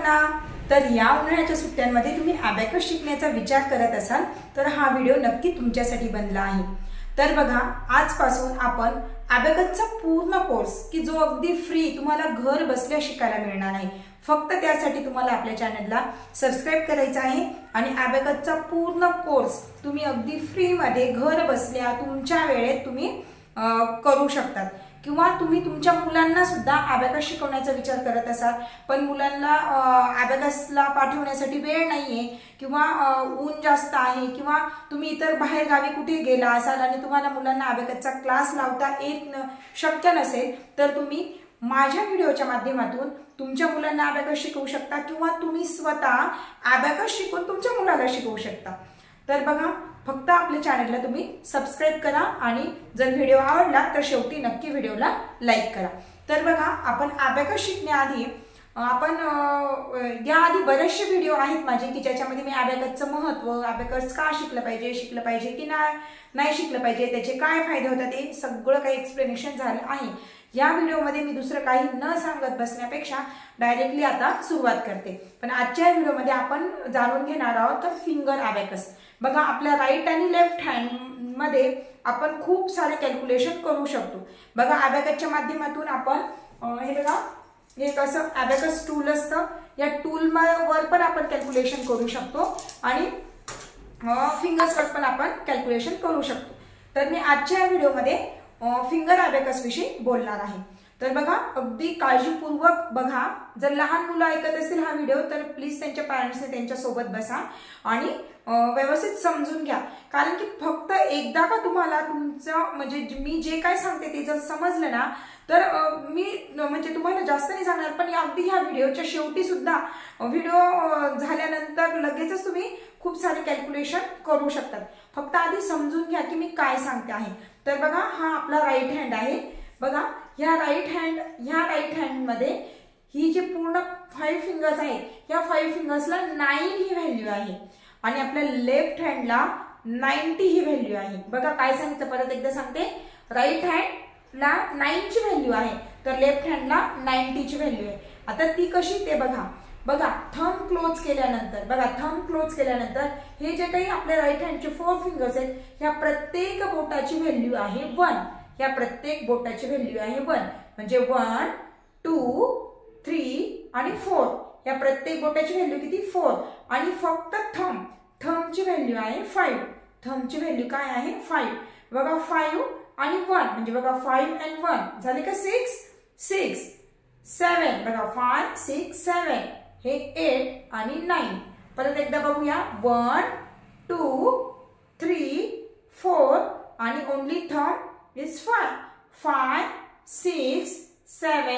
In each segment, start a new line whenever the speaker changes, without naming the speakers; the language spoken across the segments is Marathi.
सर्वांना। तर या उन्हाळ्याच्या सुट्ट्यांमध्ये तुम्ही अबॅकस शिकण्याचा विचार करत असाल तर हा व्हिडिओ नक्की तुमच्यासाठी बनला आहे। तर बघा, आजपासून आपण अबॅकसचा पूर्ण कोर्स की जो अगदी फ्री तुम्हाला घर बसल्या शिकायला मिळणार आहे। फक्त त्यासाठी तुम्हाला आपल्या चॅनलला सबस्क्राइब करायचं आहे आणि अबॅकसचा पूर्ण कोर्स तुम्ही अगदी फ्री मध्ये घर बसल्या तुमच्या वेळेत तुम्ही करू शकतात। किंवा तुम्ही तुमच्या मुलांना सुद्धा अबॅकस शिकवण्याचा विचार करत असाल पण मुलांना अबॅकसला पाठवण्यासाठी वेळ नाहीये किंवा ऊन जास्त आहे किंवा तुम्ही इतर बाहेर गावी कुठे गेला असाल आणि तुम्हाला मुलांना अबॅकसचा क्लास लावता शक्य नसेल तर तुम्ही माझ्या व्हिडिओच्या माध्यमातून तुमच्या मुलांना अबॅकस शिकवू शकता किंवा तुम्ही स्वतः अबॅकस शिकून तुमच्या मुलाला शिकवू शकता। तर बघा, फक्त आपल्या चॅनलला तुम्ही सबस्क्राइब करा आणि जर व्हिडिओ आवडला तर शेवटी नक्की व्हिडिओला लाईक करा। तर बघा, आपण अबॅकस शिकण्याआधी आपण याआधी बरेचसे व्हिडिओ आहेत माझे की ज्याच्यामध्ये मी अबॅकसचं महत्त्व, अबॅकस का शिकलं पाहिजे की नाही शिकलं पाहिजे, त्याचे काय फायदे होतात हे सगळं काही एक्सप्लेनेशन झालं आहे। या व्हिडिओमध्ये मी दुसरं काही न सांगत बसण्यापेक्षा डायरेक्टली आता सुरुवात करते। पण आजच्या व्हिडिओमध्ये आपण जाणून घेणार आहोत तर फिंगर अबॅकस। बघा, आपल्या राईट आणि लेफ्ट हँड मध्ये आपण खूप सारे कॅल्क्युलेशन करू शकतो। बघा, अबॅकसच्या माध्यमातून आपण हे बघा, हे कसं अबॅकस टूल असतं, या टूल वर पण आपण कॅल्क्युलेशन करू शकतो आणि फिंगर्सवर पण आपण कॅल्क्युलेशन करू शकतो। तर मी आजच्या व्हिडिओमध्ये फिंगर अबॅकस विषयी बोलणार आहे। तर बघा, अगदी काळजीपूर्वक बघा। जर लहान मुलं ऐकत असतील हा व्हिडिओ तर प्लीज त्यांच्या पॅरेंट्सने त्यांच्या सोबत बसा आणि व्यवस्थित समजून घ्या। कारण की फक्त एकदा का तुम्हाला तुमचं म्हणजे मी जे काय सांगते ते जर समजलं ना तर मी म्हणजे तुम्हाला जास्त नाही सांगणार, पण अगदी ह्या व्हिडिओच्या शेवटी सुद्धा व्हिडिओ झाल्यानंतर लगेचच तुम्ही खूप सारे कॅल्क्युलेशन करू शकतात। फक्त आधी समजून घ्या की मी काय सांगते आहे। तर बघा, हा आपला राईट हँड आहे। बघा, ह्या राईट हँड मध्ये ही जी पूर्ण 5 फिंगर्स आहेत या 5 फिंगर्सला 9 ही व्हॅल्यू आहे आणि आपल्या लेफ्ट हँडला 90 ही व्हॅल्यू आहे। बघा, काय सांगितलं परत एकदा सांगते, राईट हँडला 9 ची व्हॅल्यू आहे तर लेफ्ट हँडला 90 ची व्हॅल्यू आहे। आता ती कशी ते बघा। बघा, थंब क्लोज केल्यानंतर हे जे काही आपल्या राईट हँडचे 4 फिंगर्स आहेत या प्रत्येक बोटाची व्हॅल्यू आहे 1। या प्रत्येक बोटाची व्हॅल्यू आहे 1 म्हणजे 1 2 3 आणि 4। या प्रत्येक बोटाची व्हॅल्यू किती 4 आणि फक्त थंबची व्हॅल्यू आहे 5। थंबची व्हॅल्यू काय आहे 5। बघा, 5 आणि 1 म्हणजे बघा 5 and 1 झाले का 6 7। बघा, 5 6 7 हे 8 आणि 9। परत एकदा बघूया, 1 2 3 4 आणि ओनली थंब is 5 6 7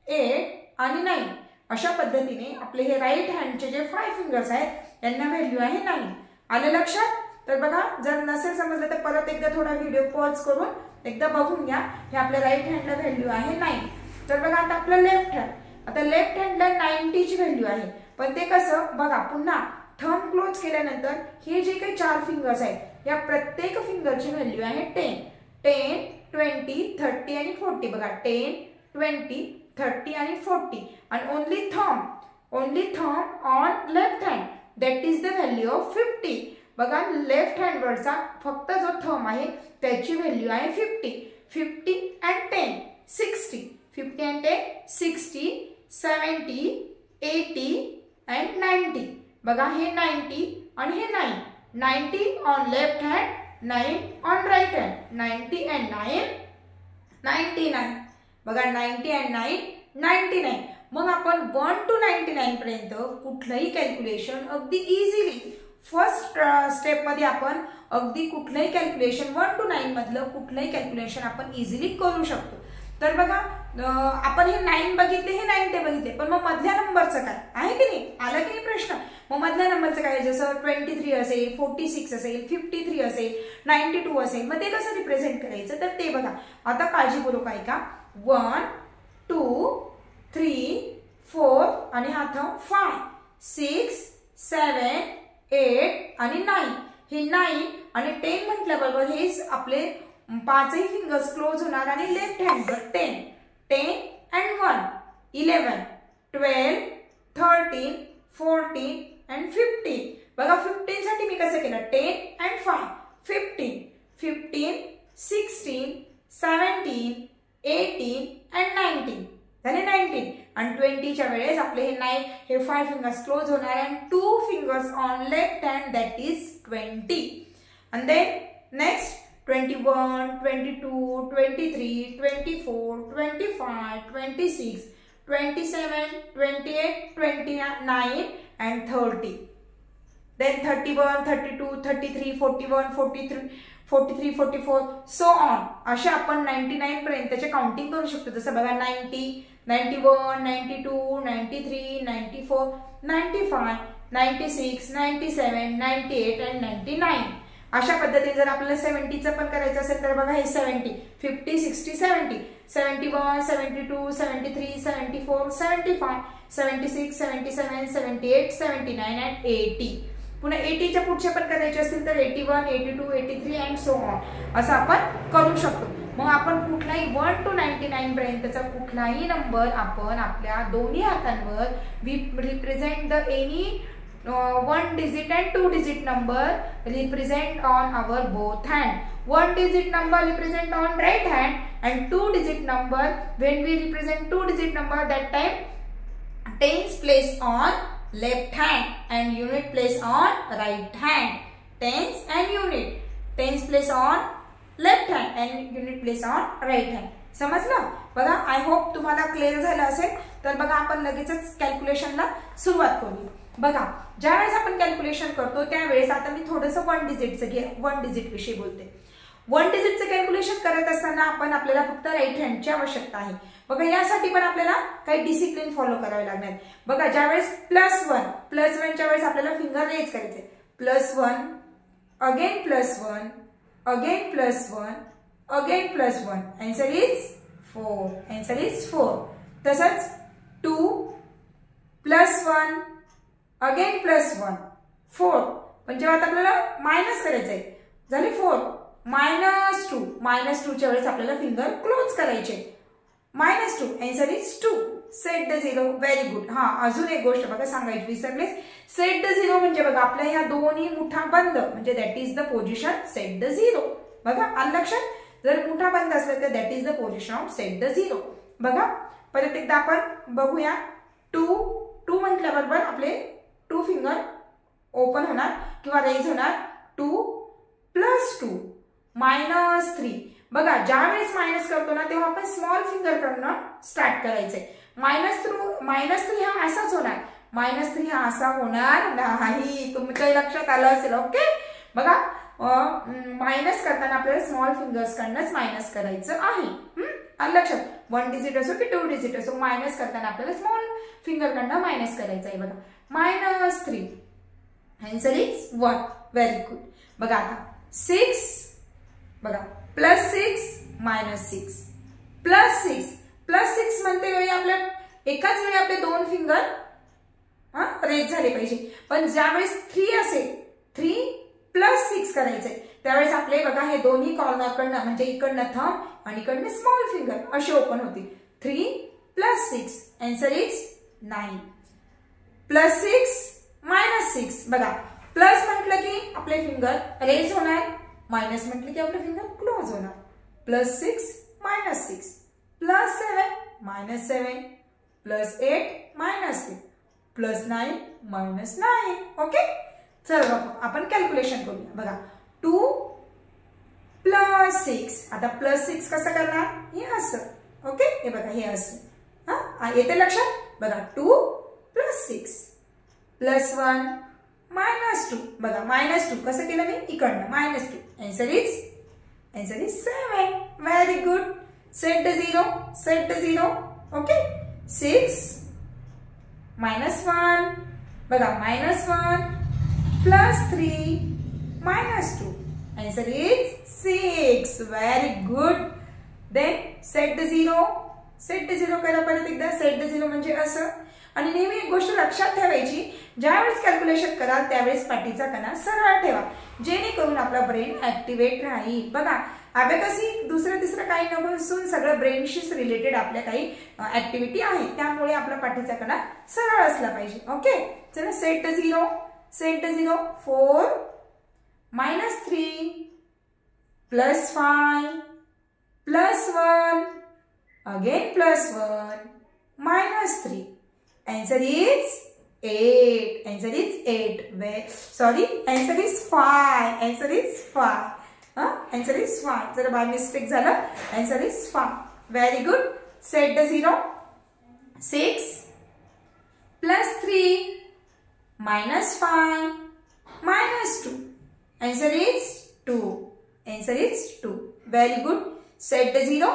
8 आणि 9। अशा पद्धतीने आपले हे राईट हँडचे जे 5 फिंगर्स आहेत यांना व्हॅल्यू आहे 9। आलं लक्षात? तर बघा, जर नसेल समजलं तर परत एकदा थोडा व्हिडिओ पॉज करून एकदा बघून घ्या। हे आपल्या राईट हँडला व्हॅल्यू आहे 9। तर बघा, आता आपलं लेफ्ट हँड, आता लेफ्ट हँडला 90 ची व्हॅल्यू आहे। पण ते कसं बघा, पुन्हा थंब क्लोज केल्यानंतर हे जे काही 4 फिंगर्स आहेत या प्रत्येक फिंगरची व्हॅल्यू आहे 10 20 30 आणि 40। बघा, 10 20 30 आणि 40 आणि only thumb on left hand that is the value of 50। बघा, लेफ्ट हँड वरचा फक्त जो थंब आहे त्याची व्हॅल्यू आहे 50 and 10 60 50 and 10 60 70 80 and 90। बघा, हे 90 आणि हे 9 90 on left hand 9 on right hand 90 and 9 99। बघा, 90 and 9 99। मग आपण 1 to 99 पर्यंत कुठलंही कॅल्क्युलेशन अगदी इझिली फर्स्ट स्टेप मध्ये आपण अगदी कुठलंही कॅल्क्युलेशन 1 to 9 मधलं कुठलंही कॅल्क्युलेशन आपण इझिली करू शकतो। तर बघा, आपण हे 9 बघितले, हे 9 ते बघितले, पण मग मधल्या नंबरचं काय आहे की नाही? आला की नाही प्रश्न? मग मधल्या नंबरचं काय? जसं 23 असेल, 46 असेल, 53 असेल, 92 असेल, मग ते कसं रिप्रेझेंट करायचं तर ते बघा। आता काळजीपूर्वक ऐका, 1 2 3 4 आणि हा थंब 5 6 7 8 आणि 9। हे 9 आणि 10 म्हटल्याबरोबर हे आपले 5ही फिंगर्स क्लोज होणार आणि लेफ्ट हँडवर 10 and 1 11 12 13, 14 and 15. बघा 15 साठी मी कसं केलं 10 and 5 15, 15, 16, 17, 18 and 19 झाले 19 आणि 20 च्या वेळेस आपले हे 5 फिंगर्स क्लोज होणार आणि 2 fingers on left hand that is 20 and then next 21, 22, 23, 24, 25, 26, 27, 28, 29 and 30. Then 31, 32, 33, 41, 43, 44 so on. असे आपण 99 पर्यंतचे काउंटिंग करू शकतो. जसं बघा 90, 91, 92, 93, 94, 95, 96, 97, 98 and 99. अशा पद्धतीने जर आपल्याला 70चं पण करायचं असेल तर बघा हे 70, 50, 60, 70, 71, 72, 73, 74, 75, 76, 77, 78, 79 and 80. पुन्हा 80च्या पुढचे पण करायचे असतील तर 81, 82, 83 अँड सो ऑन असं आपण करू शकतो. मग आपण कुठलाही 1 to 99 पर्यंतचा कुठलाही नंबर आपण आपल्या दोन्ही हातांवर represent the any 1 digit and 2 digit number represent on our both hand. 1 digit number represent on right hand and 2 digit number when we represent 2 digit number that time tens place on left hand and unit place on right hand. Tens and unit. Tens place on left hand and unit place on right hand. समजलं? बघा आय होप तुम्हाला क्लिअर झालं असेल. तर बघा आपण लगेचच कॅल्क्युलेशनला सुरुवात करूया. बघा ज्यावेळेस आपण कॅल्क्युलेशन करतो त्यावेळेस आता मी थोडंसं 1 डिजिट विषयी बोलते. 1 डिजिटचं कॅल्क्युलेशन करत असताना आपल्याला फक्त राईट हँडची आवश्यकता आहे. बघा यासाठी पण आपल्याला काही डिसिप्लिन फॉलो करावे लागणार. बघा ज्यावेळेस +1च्या वेळेस आपल्याला फिंगर रेज करायचे. +1 again +1 again +1 again +1 answer is 4. तसंच 2 +1 अगेन +1 4. पण जेव्हा आता आपल्याला मायनस करायचंय झाले 4 -2 च्या वेळेस आपल्याला फिंगर क्लोज करायचे. -2 answer is 2. Set the 0 very good. हा अजून एक गोष्ट बघा सांगायची विसरले. सेट द 0 म्हणजे बघा आपल्या ह्या दोन्ही मुठा बंद म्हणजे that is the position set the 0. बघा आलं लक्षात. जर मुठा बंद असलं तर that is the position of set the 0. बघा परत एकदा आपण बघूया. 2 म्हटल्याबरोबर आपले 2 फिंगर ओपन होणार किंवा रेज होणार. 2 + 2 -3. बघा ज्यावेळेस मायनस करतो ना तेव्हा आपण स्मॉल फिंगर कडनं स्टार्ट करायचंय. -3 हा असाच होणार. -3 हा असा होणार नाही. तुमच्या लक्षात आलं असेल. ओके बघा मायनस करताना आपल्याला स्मॉल फिंगर्स कडनंच मायनस करायचं आहे. आलं लक्षात. 1 डिजिट असो की 2 डिजिट असो मायनस करताना आपल्याला स्मॉल फिंगर कडनं मायनस करायचं आहे. बघा -3 आन्सर इज 1. Very good. बघा आता 6 बघा +6 -6 +6 म्हणते वेळी आपल्या एकाच वेळी आपले 2 फिंगर रेज झाले पाहिजे. पण ज्यावेळेस 3 असेल 3 + 6 करायचंय त्यावेळेस आपले बघा हे दोन्ही कॉर्नर कडनं म्हणजे इकडनं थंब आणि इकडनं स्मॉल फिंगर असे ओपन होतील. 3 + 6 आन्सर इज 9. +6 -6 बघा प्लस म्हटलं की आपले फिंगर रेज होणार. मायनस म्हटलं की आपले फिंगर क्लोज होणार. +6 -6 +7 -7 +8 -8 +9 -9. ओके चला आपण कॅल्क्युलेशन करूया. बघा 2 + 6 आता +6 कसं करणार हे असं. ओके हे बघा हे असं. हा येते लक्षात. बघा 2 + 6 +1 -2 बघा -2 कसं केलं मी इकडनं -2 answer is 7. Very good. Set the 0 okay. 6 -1 बघा -1 +3 -2 answer is 6. Very good. Then set the 0 करा परत एकदा. सेट द 0 म्हणजे असं. आणि नेहमी एक गोष्ट लक्षात ठेवायची, ज्यावेळेस कॅल्क्युलेशन कराल त्यावेळेस पाठीचा कणा सरळ ठेवा, जेणेकरून आपला ब्रेन ऍक्टिव्हेट राहील. बघा अबॅकस ही दुसरं तिसरं काही नसून सगळं ब्रेनशीच रिलेटेड आपल्या काही ऍक्टिव्हिटी आहे, त्यामुळे आपला पाठीचा कणा सरळ असला पाहिजे. ओके, चला set the zero. 4 -3 +5 +1 again +1 -3. Answer is 8. Answer is 8. Answer is 5. Answer is 5. Answer is 5. जरा बाय मिस्टेक झालं. Answer is 5. Very good. Set the 0. 6 +3 -5 -2. Answer is 2. Answer is 2. Very good. Set the 0.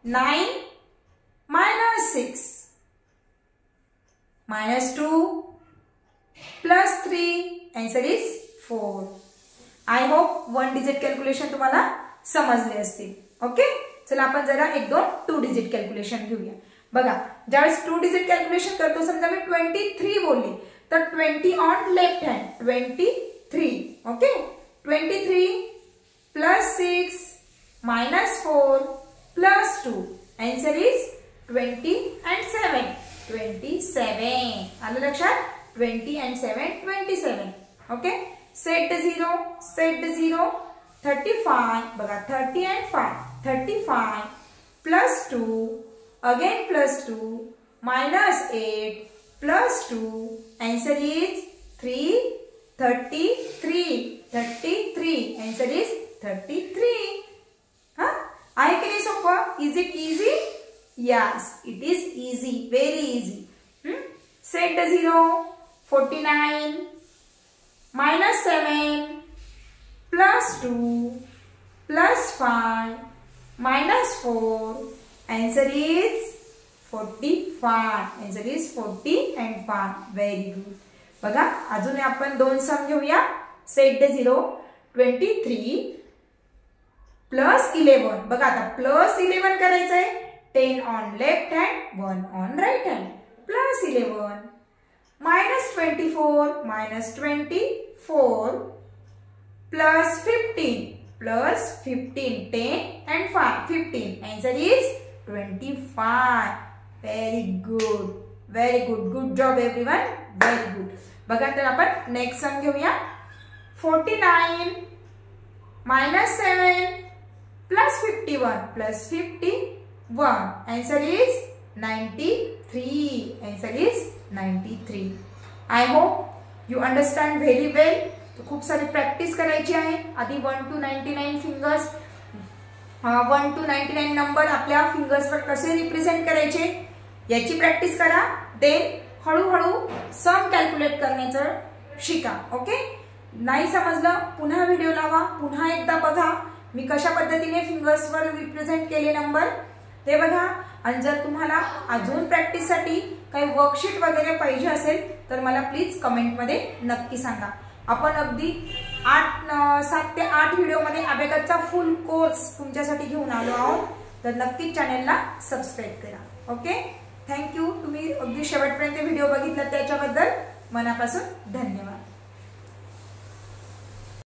9 -6 -2 +3. Answer is 4. I hope 1 digit calculation तुम्हाला समजले असतील. ओके, चला आपण जरा 1-2 2 डिजिट कॅल्क्युलेशन घेऊया. बघा ज्यावेळेस 2 डिजिट कॅल्क्युलेशन करतो, समजा मी 23 बोलली तर 20 on left hand 23. Okay, 23 +6 -4 +2. Answer is 20 and 7. 27. आलं लक्षात? 20 and 7 27. Okay, set the 0. 35. बघा 30 and 5 35 +2 again +2 -8 +2. Answer is 33. Answer is 33. आहे की नाही सोपं? Is it easy? Yes, it is easy, very easy. Set the 0. 49 -7 +2 +5 -4. Answer is 45. Answer is 40 and 5. Very good. बघा अजून आपण 2 सम घेऊया. Set the 0. 23 +11. बघा आता +11 करायचं आहे. 10 on left hand 1 on right hand. +11 -24 -24 +15 10 and 5 15. Answer is 25. Very good. Good job everyone. Very good. बघा तर आपण नेक्स्ट सम घेऊया. 49 -7 +51 +51. Answer is 93. Answer is 93. I hope you understand very well. खूप सारी प्रॅक्टिस करायची आहे. आधी 1 to 99 फिंगर्स 1 to 99 नंबर आपल्या फिंगर्सवर कसे रिप्रेझेंट करायचे याची प्रॅक्टिस करा. देन हळूहळू सम कॅल्क्युलेट करण्याचं शिका. ओके, नाही समजलं पुन्हा व्हिडिओ लावा, पुन्हा एकदा बघा मी कशा पद्धतीने फिंगर्सवर रिप्रेझेंट केले नंबर ते बघा. आणि जर तुम्हाला अजून प्रॅक्टिससाठी काही वर्कशीट वगैरे पाहिजे असेल तर मला प्लीज कमेंटमध्ये नक्की सांगा. आपण अगदी 7 ते 8 व्हिडिओमध्ये अबॅकसचा फुल कोर्स तुमच्यासाठी घेऊन आलो आहोत. तर नक्कीच चॅनेलला सबस्क्राईब करा. Okay, thank you. तुम्ही अगदी शेवटपर्यंत व्हिडिओ बघितला त्याच्याबद्दल मनापासून धन्यवाद.